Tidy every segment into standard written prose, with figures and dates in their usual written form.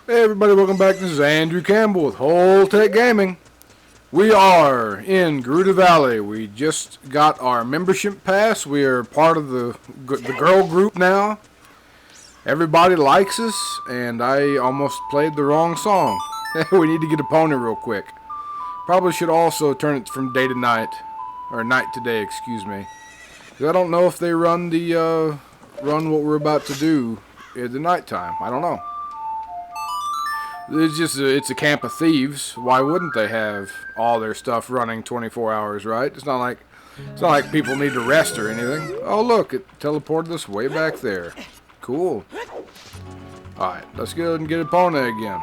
Hey everybody, welcome back. This is Andrew Campbell with Whole Tech Gaming. We are in Gerudo Valley. We just got our membership pass. We are part of the girl group now. Everybody likes us, and I almost played the wrong song. We need to get a pony real quick. Probably should also turn it from day to night, or night to day, excuse me. 'Cause I don't know if they run run what we're about to do at the nighttime. I don't know. It's a camp of thieves. Why wouldn't they have all their stuff running 24 hours, right? It's not like people need to rest or anything. Oh look, it teleported us way back there. Cool. Alright, let's go and get a pony again.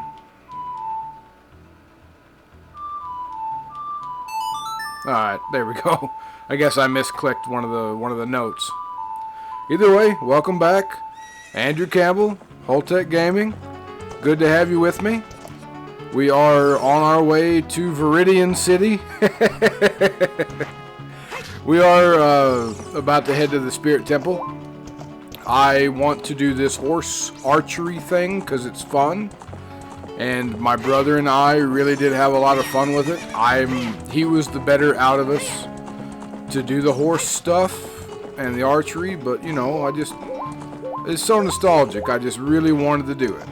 Alright, there we go. I guess I misclicked one of the notes. Either way, welcome back. Andrew Campbell, Whole Tech Gaming. Good to have you with me. We are on our way to Viridian City. We are about to head to the Spirit Temple. I want to do this horse archery thing because it's fun. And my brother and I really did have a lot of fun with it. He was the better out of us to do the horse stuff and the archery. But, you know, it's so nostalgic. I just really wanted to do it.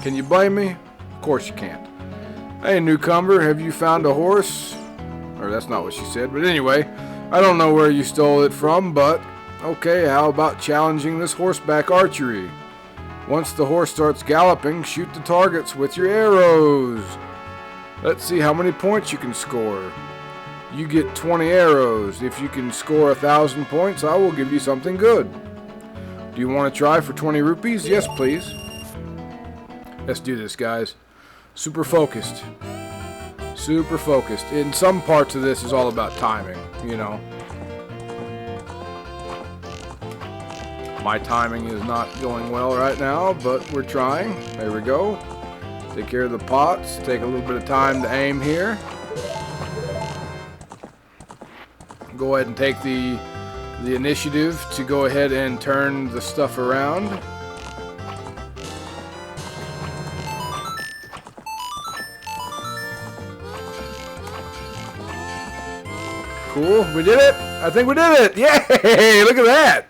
Can you blame me? Of course you can't. Hey, newcomer, have you found a horse? Or that's not what she said, but anyway, I don't know where you stole it from, but okay, how about challenging this horseback archery? Once the horse starts galloping, shoot the targets with your arrows. Let's see how many points you can score. You get 20 arrows. If you can score 1,000 points, I will give you something good. Do you want to try for 20 rupees? Yes, please. Let's do this, guys. Super focused. Super focused. In some parts of this is all about timing, you know. My timing is not going well right now, but we're trying. There we go. Take care of the pots. Take a little bit of time to aim here. Go ahead and take the initiative to go ahead and turn the stuff around. Cool, we did it! I think we did it! Yay! Look at that!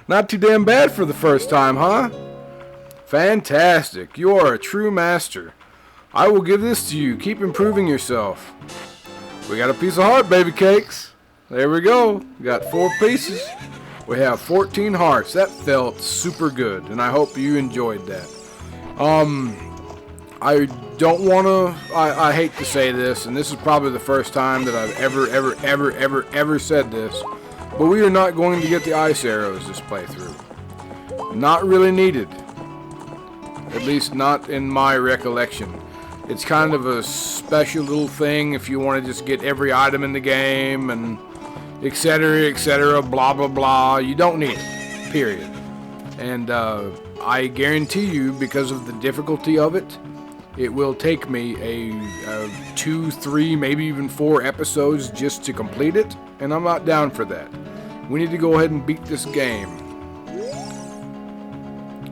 Not too damn bad for the first time, huh? Fantastic. You are a true master. I will give this to you. Keep improving yourself. We got a piece of heart, baby cakes. There we go. We got 4 pieces. We have 14 hearts. That felt super good, and I hope you enjoyed that. I don't want to, I hate to say this, and this is probably the first time that I've ever said this, but we are not going to get the ice arrows this playthrough. Not really needed. At least not in my recollection. It's kind of a special little thing if you want to just get every item in the game and etc., blah, blah, blah. You don't need it, period. And I guarantee you, because of the difficulty of it, it will take me a 2, 3, maybe even 4 episodes just to complete it, and I'm not down for that. We need to go ahead and beat this game.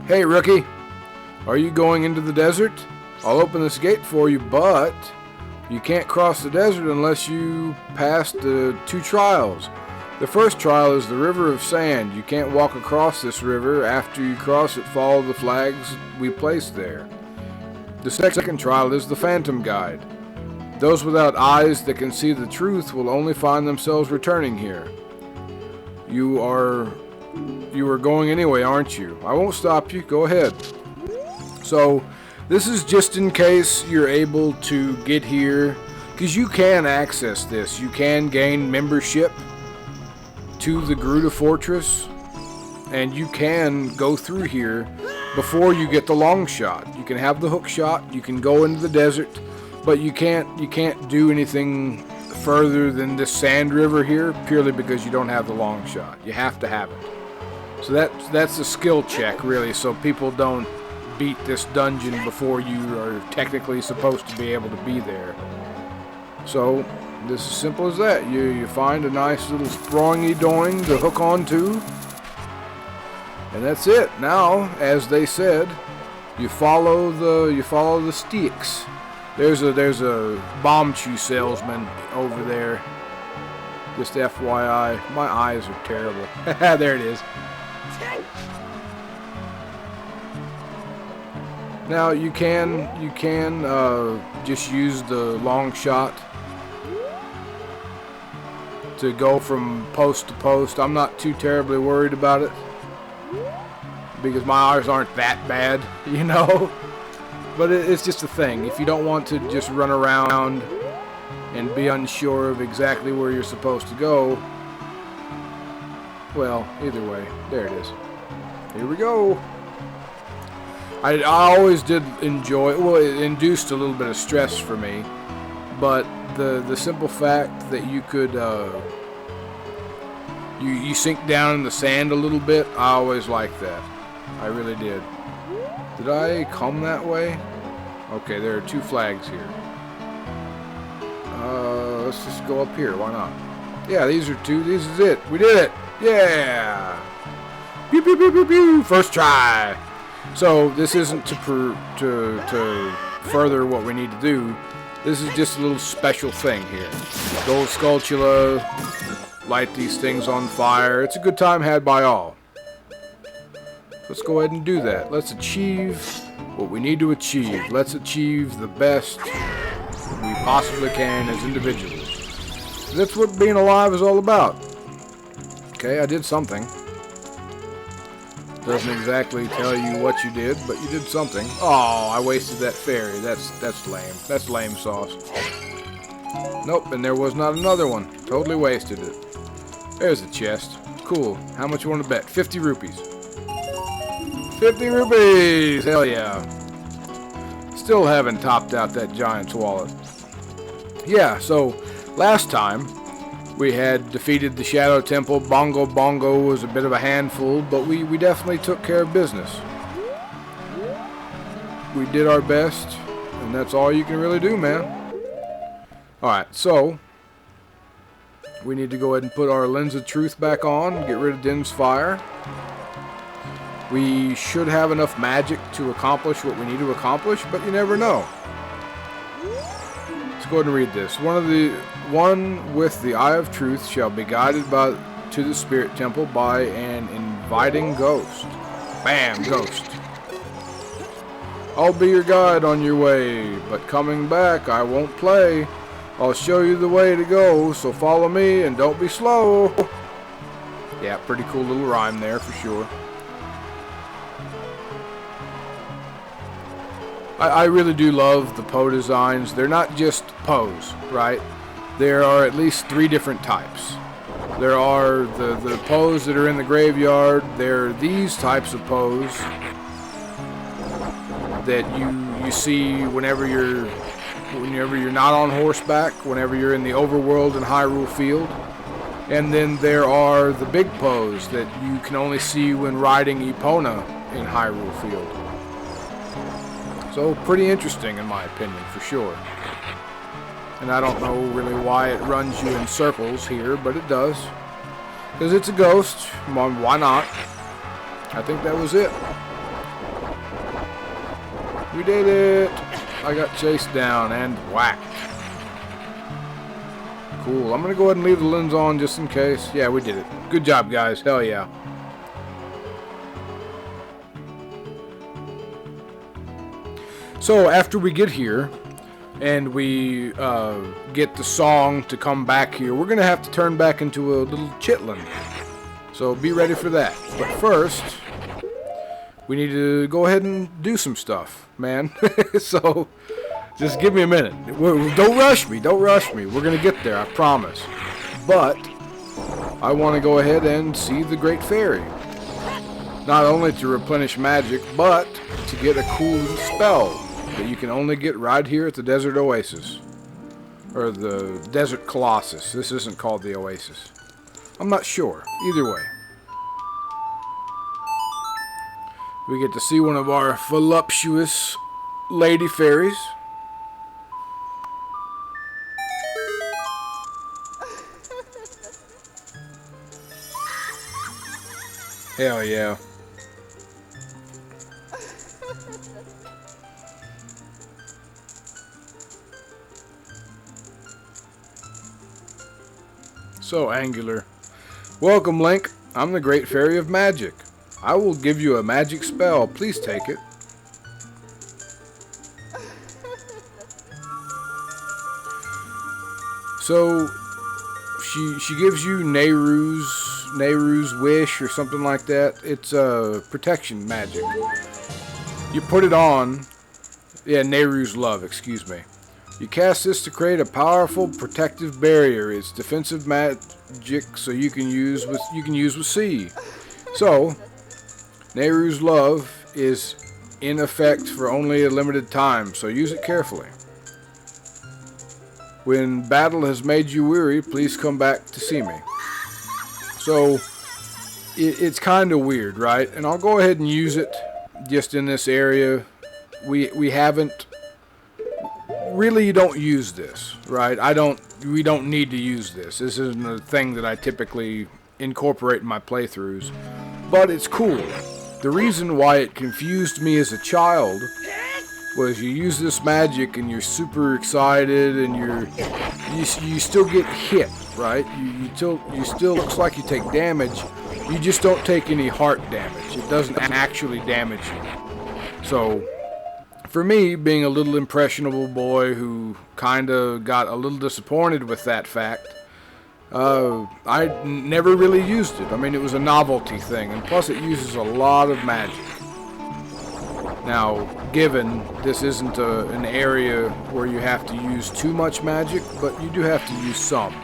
Hey, rookie, are you going into the desert? I'll open this gate for you, but you can't cross the desert unless you pass the 2 trials. The first trial is the River of Sand. You can't walk across this river. After you cross it, follow the flags we placed there. The second trial is the Phantom Guide. Those without eyes that can see the truth will only find themselves returning here. You are going anyway, aren't you? I won't stop you. Go ahead. So, this is just in case you're able to get here, because you can access this. You can gain membership to the Gerudo Fortress, and you can go through here before you get the long shot. You can have the hook shot, you can go into the desert, but you can't do anything further than this sand river here, purely because you don't have the long shot. You have to have it. So that's a skill check, really, so people don't beat this dungeon before you are technically supposed to be able to be there. So this is simple as that. You find a nice little sprongy doing to hook onto, and that's it. Now, as they said, You follow the sticks. There's a bomb chew salesman over there. Just FYI, my eyes are terrible. There it is. Now you can just use the long shot to go from post to post. I'm not too terribly worried about it because my eyes aren't that bad, you know. But it's just a thing. If you don't want to just run around and be unsure of exactly where you're supposed to go, well, either way, there it is. Here we go. I always did enjoy, well, it induced a little bit of stress for me, but the simple fact that you could you sink down in the sand a little bit, I always liked that. I really did. Did I come that way? Okay, there are two flags here. Let's just go up here. Why not? Yeah, these are two. This is it. We did it. Yeah. Pew pew pew pew pew. First try. So this isn't to further what we need to do. This is just a little special thing here. Gold Skulltula. Light these things on fire. It's a good time had by all. Let's go ahead and do that. Let's achieve what we need to achieve. Let's achieve the best we possibly can as individuals. That's what being alive is all about. Okay, I did something. Doesn't exactly tell you what you did, but you did something. Oh, I wasted that fairy. That's lame. That's lame sauce. Nope, and there was not another one. Totally wasted it. There's a chest. Cool. How much you want to bet? 50 rupees. 50 rupees! Hell yeah. Still haven't topped out that giant's wallet. Yeah, so last time we had defeated the Shadow Temple. Bongo Bongo was a bit of a handful, but we definitely took care of business. We did our best, and that's all you can really do, man. Alright, so we need to go ahead and put our Lens of Truth back on, get rid of Dim's Fire. We should have enough magic to accomplish what we need to accomplish, but you never know. Let's go ahead and read this. One with the Eye of Truth shall be guided to the Spirit Temple by an inviting ghost. Bam, ghost. I'll be your guide on your way, but coming back I won't play. I'll show you the way to go, so follow me and don't be slow. Yeah, pretty cool little rhyme there for sure. I really do love the Poe designs. They're not just Poes, right? There are at least 3 different types. There are the Poes that are in the graveyard. There are these types of Poes that you see whenever you're not on horseback, whenever you're in the overworld in Hyrule Field. And then there are the big Poes that you can only see when riding Epona in Hyrule Field. So pretty interesting in my opinion, for sure. And I don't know really why it runs you in circles here, but it does. Because it's a ghost. Why not? I think that was it. We did it! I got chased down and whacked. Cool. I'm going to go ahead and leave the lens on just in case. Yeah, we did it. Good job, guys. Hell yeah. So after we get here and we get the song to come back here, we're going to have to turn back into a little chitlin. So be ready for that. But first, we need to go ahead and do some stuff, man. So just give me a minute. Don't rush me. Don't rush me. We're going to get there, I promise. But I want to go ahead and see the Great Fairy. Not only to replenish magic, but to get a cool little spell that you can only get right here at the Desert Oasis. Or the Desert Colossus. This isn't called the Oasis. I'm not sure. Either way. We get to see one of our voluptuous lady fairies. Hell yeah. So angular. Welcome, Link. I'm the Great Fairy of Magic. I will give you a magic spell. Please take it. So, she gives you Nehru's wish or something like that. It's protection magic. You put it on. Yeah, Nehru's love. Excuse me. You cast this to create a powerful protective barrier. It's defensive magic, so you can use with C. So, Nehru's love is in effect for only a limited time, so use it carefully. When battle has made you weary, please come back to see me. So, it's kind of weird, right? And I'll go ahead and use it just in this area. We haven't... Really, you don't use this, right? We don't need to use this. This isn't a thing that I typically incorporate in my playthroughs. But it's cool. The reason why it confused me as a child was you use this magic and you're super excited and you still get hit, right? You still looks like you take damage. You just don't take any heart damage. It doesn't actually damage you. So, for me, being a little impressionable boy who kind of got a little disappointed with that fact, I never really used it. I mean, it was a novelty thing, and plus it uses a lot of magic. Now, given this isn't an area where you have to use too much magic, but you do have to use some.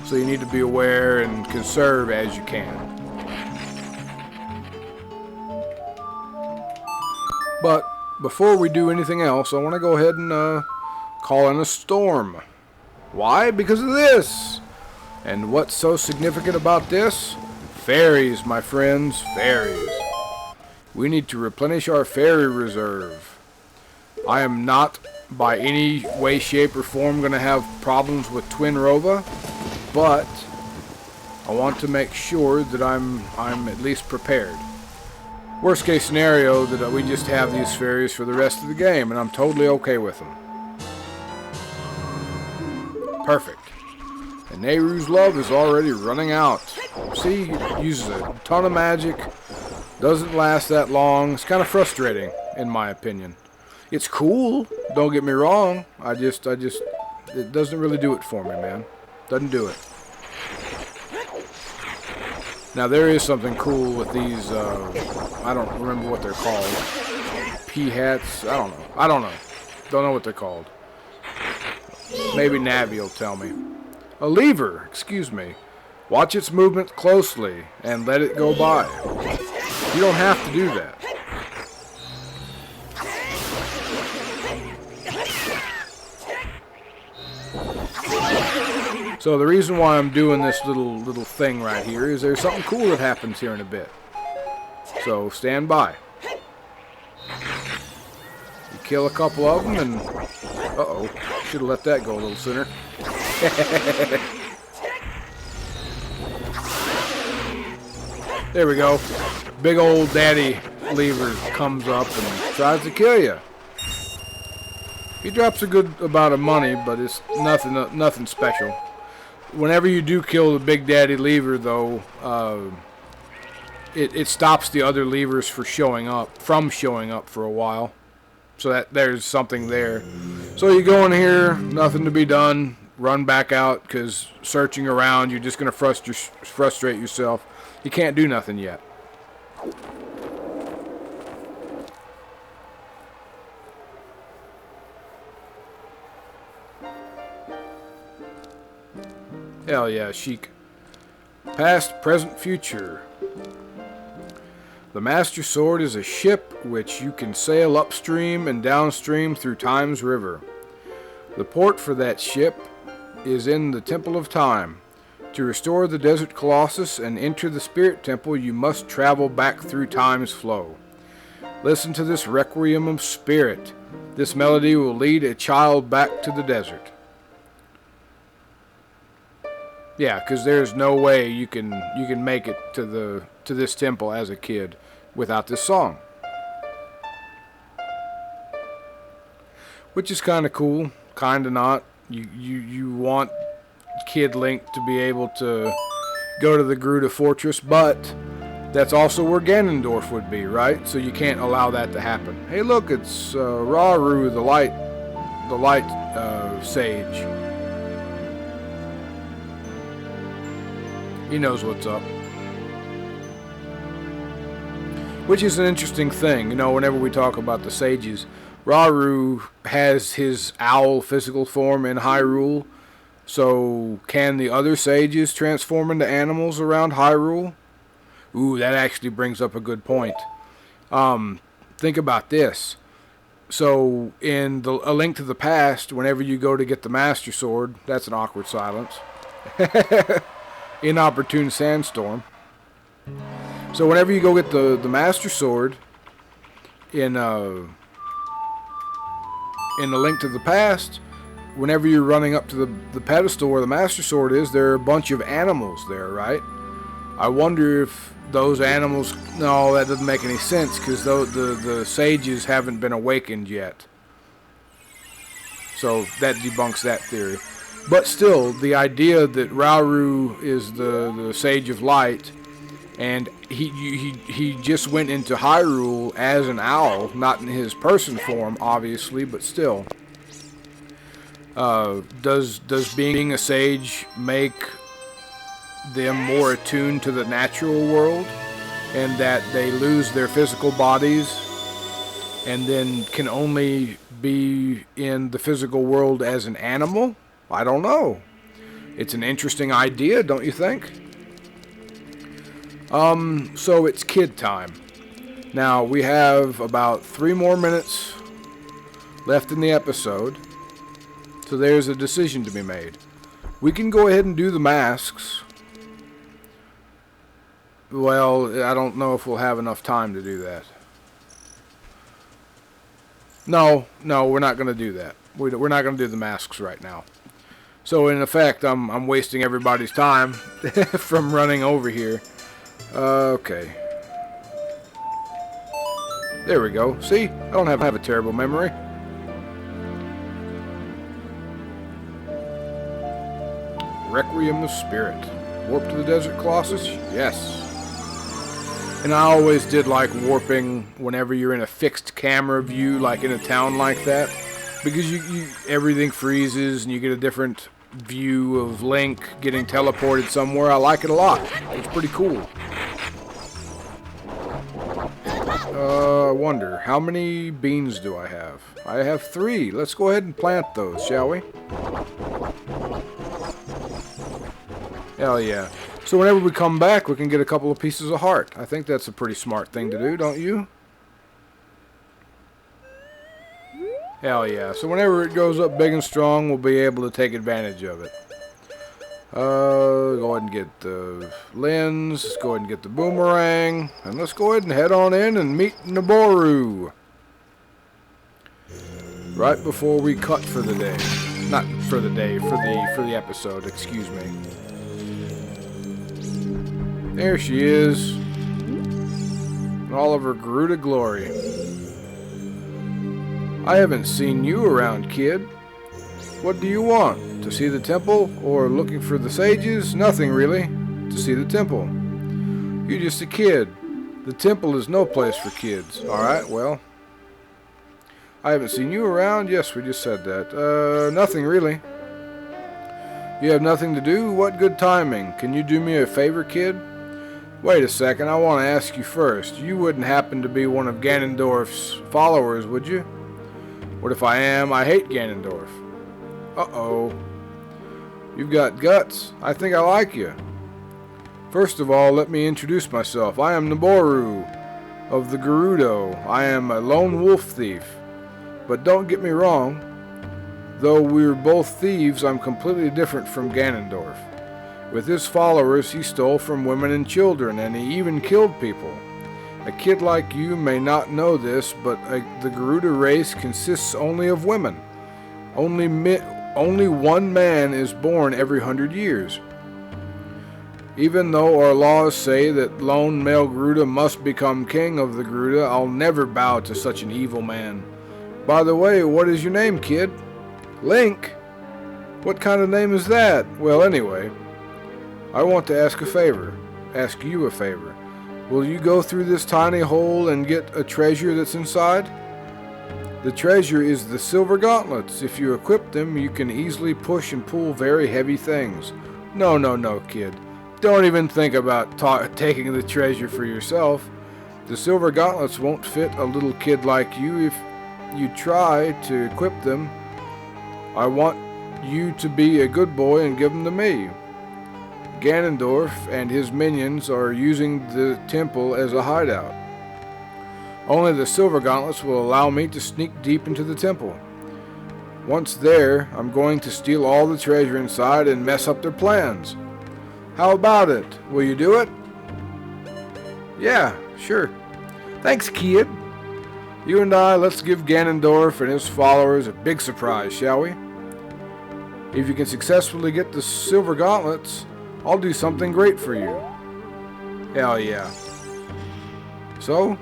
So you need to be aware and conserve as you can. But before we do anything else, I want to go ahead and call in a storm. Why? Because of this! And what's so significant about this? Fairies, my friends, fairies. We need to replenish our fairy reserve. I am not by any way, shape, or form going to have problems with Twin Rova, but I want to make sure that I'm at least prepared. Worst case scenario, that we just have these fairies for the rest of the game, and I'm totally okay with them. Perfect. And Nehru's love is already running out. See, he uses a ton of magic. Doesn't last that long. It's kind of frustrating, in my opinion. It's cool, don't get me wrong. It doesn't really do it for me, man. Doesn't do it. Now, there is something cool with these, I don't remember what they're called. P-hats? I don't know. Don't know what they're called. Maybe Navi will tell me. A lever, excuse me. Watch its movement closely and let it go by. You don't have to do that. So the reason why I'm doing this little thing right here is there's something cool that happens here in a bit. So stand by. You kill a couple of them and... Uh-oh. Should have let that go a little sooner. There we go. Big old daddy lever comes up and tries to kill you. He drops a good amount of money, but it's nothing special. Whenever you do kill the big daddy lever, though, it stops the other levers from showing up for a while. So that there's something there. So you go in here, nothing to be done. Run back out, because searching around, you're just going to frustrate yourself. You can't do nothing yet. Hell yeah, chic. Past, present, future. The Master Sword is a ship which you can sail upstream and downstream through Time's River. The port for that ship is in the Temple of Time. To restore the Desert Colossus and enter the Spirit Temple, you must travel back through Time's flow. Listen to this Requiem of Spirit. This melody will lead a child back to the desert. Yeah, because there's no way you can make it to this temple as a kid without this song. Which is kind of cool, kind of not. You want Kid Link to be able to go to the Gerudo Fortress, but that's also where Ganondorf would be, right? So you can't allow that to happen. Hey, look, it's Rauru, the light sage. He knows what's up. Which is an interesting thing, you know, whenever we talk about the sages. Rauru has his owl physical form in Hyrule, so can the other sages transform into animals around Hyrule? Ooh, that actually brings up a good point. Think about this. So, in A Link to the Past, whenever you go to get the Master Sword, that's an awkward silence. Inopportune sandstorm. So whenever you go get the Master Sword in A Link to the Past, whenever you're running up to the pedestal where the Master Sword is, there are a bunch of animals there, right? I wonder if those animals... No, that doesn't make any sense, because the sages haven't been awakened yet. So that debunks that theory. But still, the idea that Rauru is the Sage of Light, and he just went into Hyrule as an owl, not in his person form, obviously, but still. Does being a sage make them more attuned to the natural world, and that they lose their physical bodies and then can only be in the physical world as an animal? I don't know. It's an interesting idea, don't you think? So it's kid time. Now, we have about 3 more minutes left in the episode. So there's a decision to be made. We can go ahead and do the masks. Well, I don't know if we'll have enough time to do that. No, we're not going to do that. We're not going to do the masks right now. So in effect, I'm wasting everybody's time from running over here. Okay. There we go. See? I don't have a terrible memory. Requiem of Spirit. Warp to the Desert Colossus? Yes. And I always did like warping whenever you're in a fixed camera view, like in a town like that. Because everything freezes and you get a different view of Link getting teleported somewhere. I like it a lot. It's pretty cool. I wonder, how many beans do I have? I have 3. Let's go ahead and plant those, shall we? Hell yeah. So whenever we come back, we can get a couple of pieces of heart. I think that's a pretty smart thing to do, don't you? Hell yeah. So whenever it goes up big and strong, we'll be able to take advantage of it. Go ahead and get the lens. Let's go ahead and get the boomerang. And let's go ahead and head on in and meet Naboru. Right before we cut for the day. Not for the day, for the episode, excuse me. There she is. In all of her Gerudo glory. I haven't seen you around, kid. What do you want? To see the temple? Or looking for the sages? Nothing, really. To see the temple. You're just a kid. The temple is no place for kids. Alright, well. I haven't seen you around? Yes, we just said that. Nothing, really. You have nothing to do? What good timing. Can you do me a favor, kid? Wait a second, I want to ask you first. You wouldn't happen to be one of Ganondorf's followers, would you? What if I am? I hate Ganondorf. Uh-oh. You've got guts. I think I like you. First of all, let me introduce myself. I am Naboru of the Gerudo. I am a lone wolf thief. But don't get me wrong. Though we're both thieves, I'm completely different from Ganondorf. With his followers, he stole from women and children, and he even killed people. A kid like you may not know this, but the Gerudo race consists only of women. Only one man is born every 100 years. Even though our laws say that lone male Gerudo must become king of the Gerudo, I'll never bow to such an evil man. By the way, what is your name, kid? Link? What kind of name is that? Well, anyway, I want to ask you a favor. Will you go through this tiny hole and get a treasure that's inside? The treasure is the silver gauntlets. If you equip them, you can easily push and pull very heavy things. No, kid. Don't even think about taking the treasure for yourself. The silver gauntlets won't fit a little kid like you if you try to equip them. I want you to be a good boy and give them to me. Ganondorf and his minions are using the temple as a hideout. Only the silver gauntlets will allow me to sneak deep into the temple. Once there, I'm going to steal all the treasure inside and mess up their plans. How about it? Will you do it? Yeah, sure. Thanks, kid. You and I, let's give Ganondorf and his followers a big surprise, shall we? If you can successfully get the silver gauntlets, I'll do something great for you. Hell yeah. So,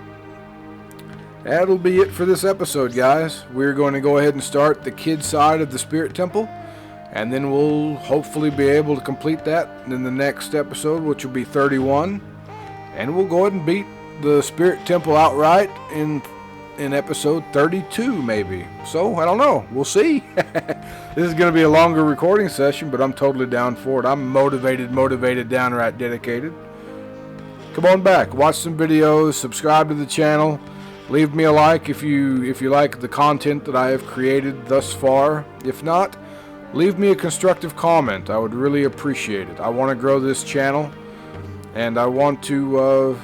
that'll be it for this episode, guys. We're going to go ahead and start the kid side of the Spirit Temple, and then we'll hopefully be able to complete that in the next episode, which will be 31. And we'll go ahead and beat the Spirit Temple outright in episode 32, maybe. So, I don't know. We'll see. This is going to be a longer recording session, but I'm totally down for it. I'm motivated, downright dedicated. Come on back. Watch some videos. Subscribe to the channel. Leave me a like if you like the content that I have created thus far. If not, leave me a constructive comment. I would really appreciate it. I want to grow this channel, and I want to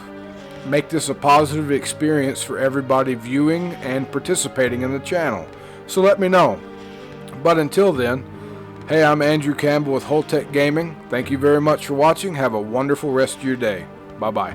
make this a positive experience for everybody viewing and participating in the channel. So let me know. But until then, hey, I'm Andrew Campbell with Holtec Gaming. Thank you very much for watching. Have a wonderful rest of your day. Bye-bye.